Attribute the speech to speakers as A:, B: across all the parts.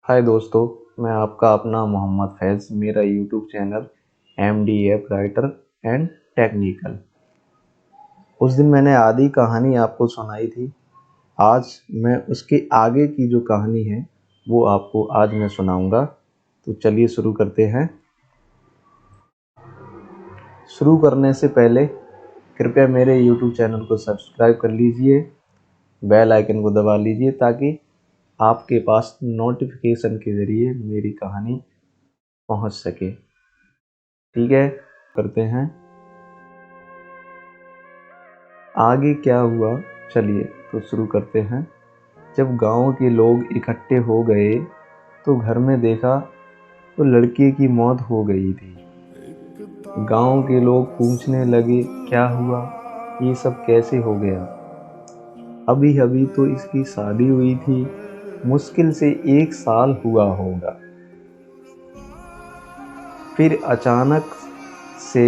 A: हाय दोस्तों, मैं आपका अपना मोहम्मद फैज़। मेरा YouTube channel MDF writer and technical. उस दिन मैंने आधी कहानी आपको सुनाई थी। आज मैं उसके आगे की जो कहानी है वो आपको आज मैं सुनाऊंगा। तो चलिए शुरू करते हैं। शुरू करने से पहले कृपया मेरे यूट्यूब चैनल को सब्सक्राइब कर लीजिए, बेल आइकन को दबा लीजिए ताकि आपके पास नोटिफिकेशन के ज़रिए मेरी कहानी पहुंच सके। ठीक है, करते हैं। आगे क्या हुआ, चलिए तो शुरू करते हैं। जब गांव के लोग इकट्ठे हो गए तो घर में देखा तो लड़के की मौत हो गई थी। गांव के लोग पूछने लगे, क्या हुआ, ये सब कैसे हो गया? अभी अभी तो इसकी शादी हुई थी, मुश्किल से 1 साल हुआ होगा। फिर अचानक से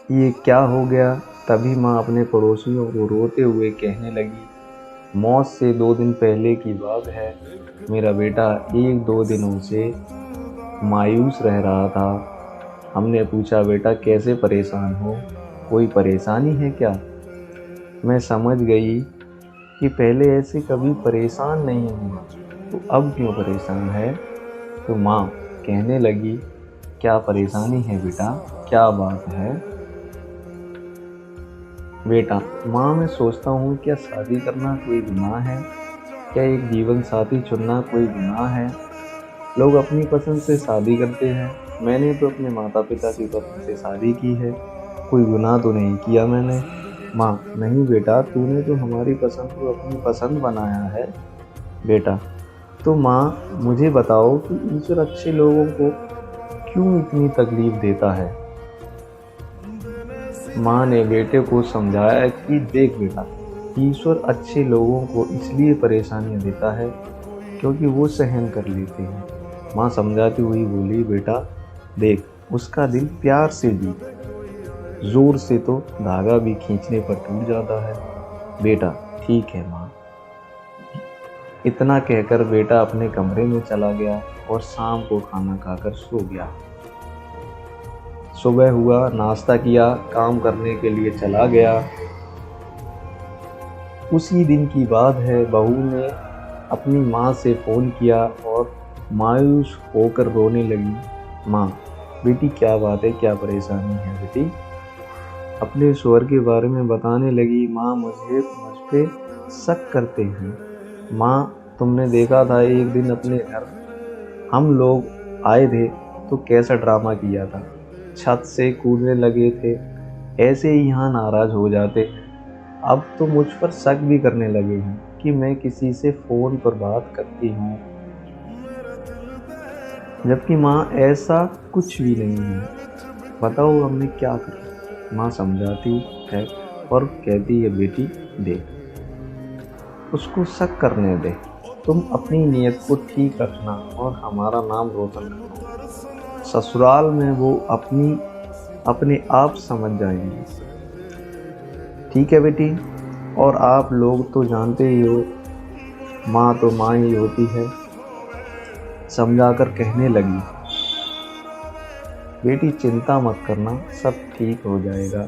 A: ये क्या हो गया? तभी माँ अपने पड़ोसियों को रोते हुए कहने लगी, मौत से 2 दिन पहले की बात है। मेरा बेटा 1-2 दिनों से मायूस रह रहा था। हमने पूछा, बेटा कैसे परेशान हो, कोई परेशानी है क्या? मैं समझ गई कि पहले ऐसे कभी परेशान नहीं हुआ, तो अब क्यों परेशान है? तो माँ कहने लगी, क्या परेशानी है बेटा, क्या बात है? बेटा, माँ मैं सोचता हूँ, क्या शादी करना कोई गुनाह है? क्या एक जीवन साथी चुनना कोई गुनाह है? लोग अपनी पसंद से शादी करते हैं, मैंने तो अपने माता पिता की पसंद से शादी की है, कोई गुनाह तो नहीं किया मैंने। माँ नहीं बेटा, तूने तो हमारी पसंद को अपनी पसंद बनाया है। बेटा तो माँ मुझे बताओ कि ईश्वर अच्छे लोगों को क्यों इतनी तकलीफ देता है? माँ ने बेटे को समझाया कि देख बेटा, ईश्वर अच्छे लोगों को इसलिए परेशानियाँ देता है क्योंकि वो सहन कर लेते हैं। माँ समझाती हुई बोली, बेटा देख, उसका दिल प्यार से जीता, जोर से तो धागा भी खींचने पर टूट जाता है। बेटा ठीक है माँ। इतना कहकर बेटा अपने कमरे में चला गया और शाम को खाना खाकर सो गया। सुबह हुआ, नाश्ता किया, काम करने के लिए चला गया। उसी दिन की बात है, बहू ने अपनी माँ से फ़ोन किया और मायूस होकर रोने लगी। माँ बेटी क्या बात है, क्या परेशानी है बेटी? अपने स्वर के बारे में बताने लगी। माँ मुझ पे शक करते हैं। माँ तुमने देखा था एक दिन अपने घर हम लोग आए थे तो कैसा ड्रामा किया था, छत से कूदने लगे थे, ऐसे ही यहाँ नाराज़ हो जाते। अब तो मुझ पर शक भी करने लगे हैं कि मैं किसी से फ़ोन पर बात करती हूँ, जबकि माँ ऐसा कुछ भी नहीं है। बताओ अब मैं क्या करूँ? माँ समझाती है और कहती है, बेटी देख, उसको शक करने दे, तुम अपनी नीयत को ठीक रखना और हमारा नाम रोशन करना। ससुराल में वो अपने आप समझ जाएंगे। ठीक है बेटी, और आप लोग तो जानते ही हो, माँ तो माँ ही होती है। समझाकर कहने लगी, बेटी चिंता मत करना, सब ठीक हो जाएगा।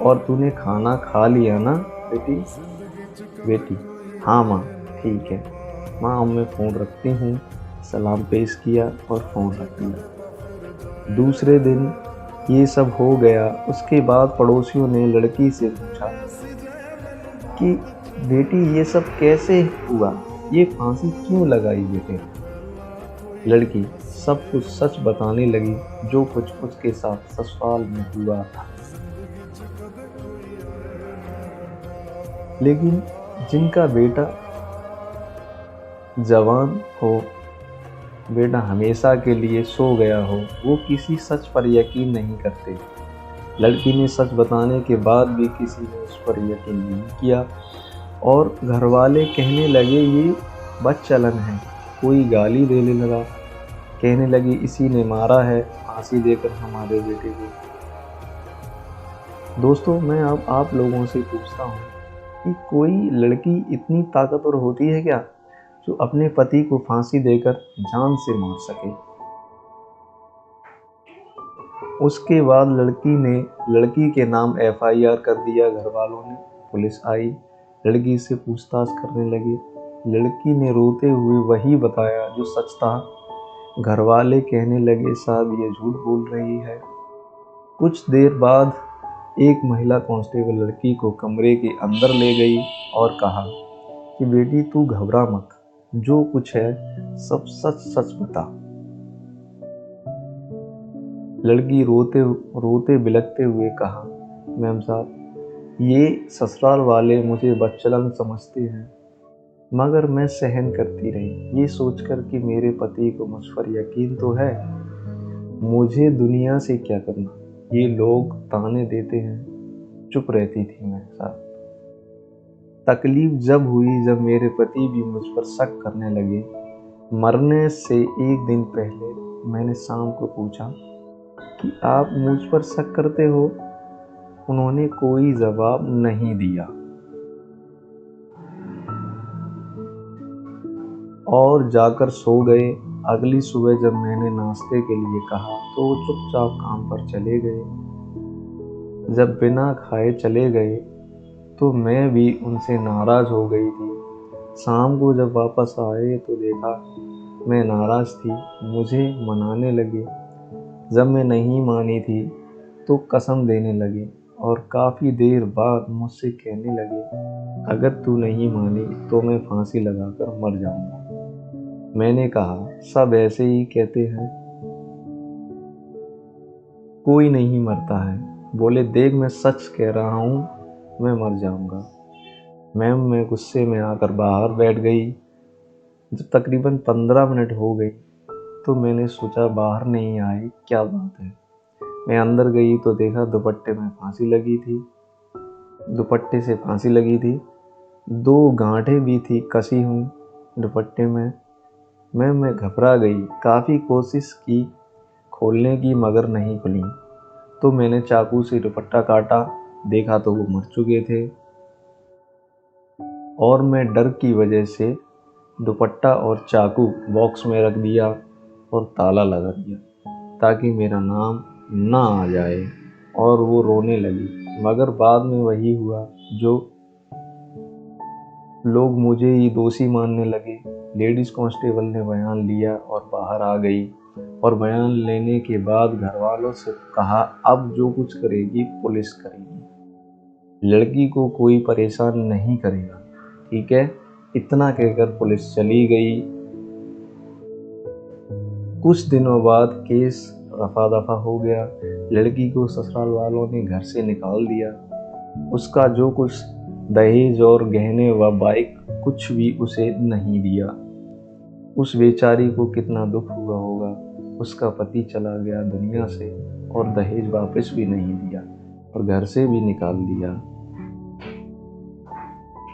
A: और तूने खाना खा लिया ना बेटी? बेटी हाँ माँ ठीक है। माँ अब मैं फ़ोन रखती हूँ। सलाम पेश किया और फ़ोन रख दिया। दूसरे दिन ये सब हो गया। उसके बाद पड़ोसियों ने लड़की से पूछा कि बेटी ये सब कैसे हुआ, ये फांसी क्यों लगाई बेटे? लड़की सब कुछ सच बताने लगी, जो कुछ उसके साथ ससुराल में हुआ था। लेकिन जिनका बेटा जवान हो, बेटा हमेशा के लिए सो गया हो, वो किसी सच पर यकीन नहीं करते। लड़की ने सच बताने के बाद भी किसी ने उस पर यकीन नहीं किया और घरवाले कहने लगे ये बदचलन है। कोई गाली देने लगा, कहने लगी इसी ने मारा है, फांसी देकर हमारे बेटे को। दोस्तों मैं अब आप लोगों से पूछता हूँ कि कोई लड़की इतनी ताकतवर होती है क्या, जो अपने पति को फांसी देकर जान से मार सके। उसके बाद लड़की के नाम FIR कर दिया घर वालों ने। पुलिस आई, लड़की से पूछताछ करने लगी। लड़की ने रोते हुए वही बताया जो सच था। घर वाले कहने लगे, साहब ये झूठ बोल रही है। कुछ देर बाद एक महिला कांस्टेबल लड़की को कमरे के अंदर ले गई और कहा कि बेटी तू घबरा मत, जो कुछ है सब सच सच बता। लड़की रोते बिलखते हुए कहा, मैम साहब ये ससुराल वाले मुझे बदचलन समझते हैं, मगर मैं सहन करती रही, ये सोचकर कि मेरे पति को मुझ पर यकीन तो है। मुझे दुनिया से क्या करना, ये लोग ताने देते हैं। चुप रहती थी मैं साहब। तकलीफ जब हुई जब मेरे पति भी मुझ पर शक करने लगे। मरने से एक दिन पहले मैंने शाम को पूछा कि आप मुझ पर शक करते हो? उन्होंने कोई जवाब नहीं दिया और जाकर सो गए। अगली सुबह जब मैंने नाश्ते के लिए कहा तो वो चुपचाप काम पर चले गए। जब बिना खाए चले गए तो मैं भी उनसे नाराज हो गई थी। शाम को जब वापस आए तो देखा मैं नाराज थी, मुझे मनाने लगे। जब मैं नहीं मानी थी तो कसम देने लगे और काफ़ी देर बाद मुझसे कहने लगे, अगर तू नहीं मानी तो मैं फांसी लगाकर मर जाऊंगा। मैंने कहा, सब ऐसे ही कहते हैं, कोई नहीं मरता है। बोले, देख मैं सच कह रहा हूँ, मैं मर जाऊंगा। मैम मैं गुस्से में आकर बाहर बैठ गई। जब तकरीबन 15 मिनट हो गई तो मैंने सोचा बाहर नहीं आई, क्या बात है। मैं अंदर गई तो देखा दुपट्टे में फांसी लगी थी। दुपट्टे से फांसी लगी थी, 2 गांठें भी थी कसी हुई दुपट्टे में। मैं घबरा गई, काफ़ी कोशिश की खोलने की मगर नहीं खुली। तो मैंने चाकू से दुपट्टा काटा, देखा तो वो मर चुके थे और मैं डर की वजह से दुपट्टा और चाकू बॉक्स में रख दिया और ताला लगा दिया ताकि मेरा नाम ना आ जाए। और वो रोने लगी, मगर बाद में वही हुआ जो लोग मुझे ही दोषी मानने लगे। लेडीज कांस्टेबल ने बयान लिया और बाहर आ गई और बयान लेने के बाद घर वालों से कहा, अब जो कुछ करेगी पुलिस करेगी, लड़की को कोई परेशान नहीं करेगा, ठीक है। इतना कहकर पुलिस चली गई। कुछ दिनों बाद केस रफा दफा हो गया। लड़की को ससुराल वालों ने घर से निकाल दिया। उसका जो कुछ दहेज और गहने व बाइक कुछ भी उसे नहीं दिया। उस बेचारी को कितना दुख हुआ होगा। उसका पति चला गया दुनिया से और दहेज वापस भी नहीं दिया और घर से भी निकाल दिया।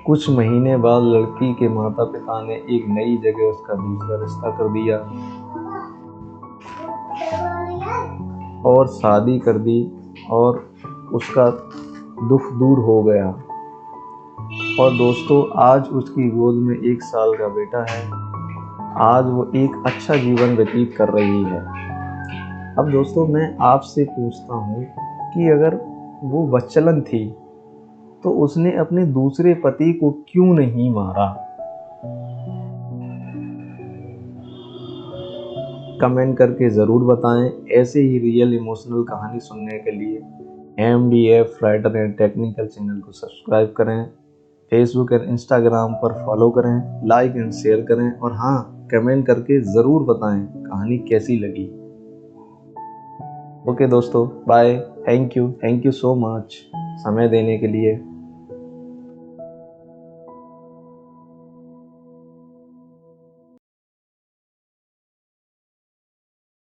A: कुछ महीने बाद लड़की के माता पिता ने एक नई जगह उसका दूसरा रिश्ता कर दिया और शादी कर दी और उसका दुख दूर हो गया। और दोस्तों आज उसकी गोद में 1 साल का बेटा है। आज वो एक अच्छा जीवन व्यतीत कर रही है। अब दोस्तों मैं आपसे पूछता हूँ कि अगर वो बदचलन थी तो उसने अपने दूसरे पति को क्यों नहीं मारा? कमेंट करके ज़रूर बताएं। ऐसे ही रियल इमोशनल कहानी सुनने के लिए MDF writer and technical channel को सब्सक्राइब करें, फेसबुक और इंस्टाग्राम पर फॉलो करें, लाइक एंड शेयर करें और हाँ, कमेंट करके ज़रूर बताएं कहानी कैसी लगी। ओके दोस्तों, bye. Thank you so much समय देने के लिए।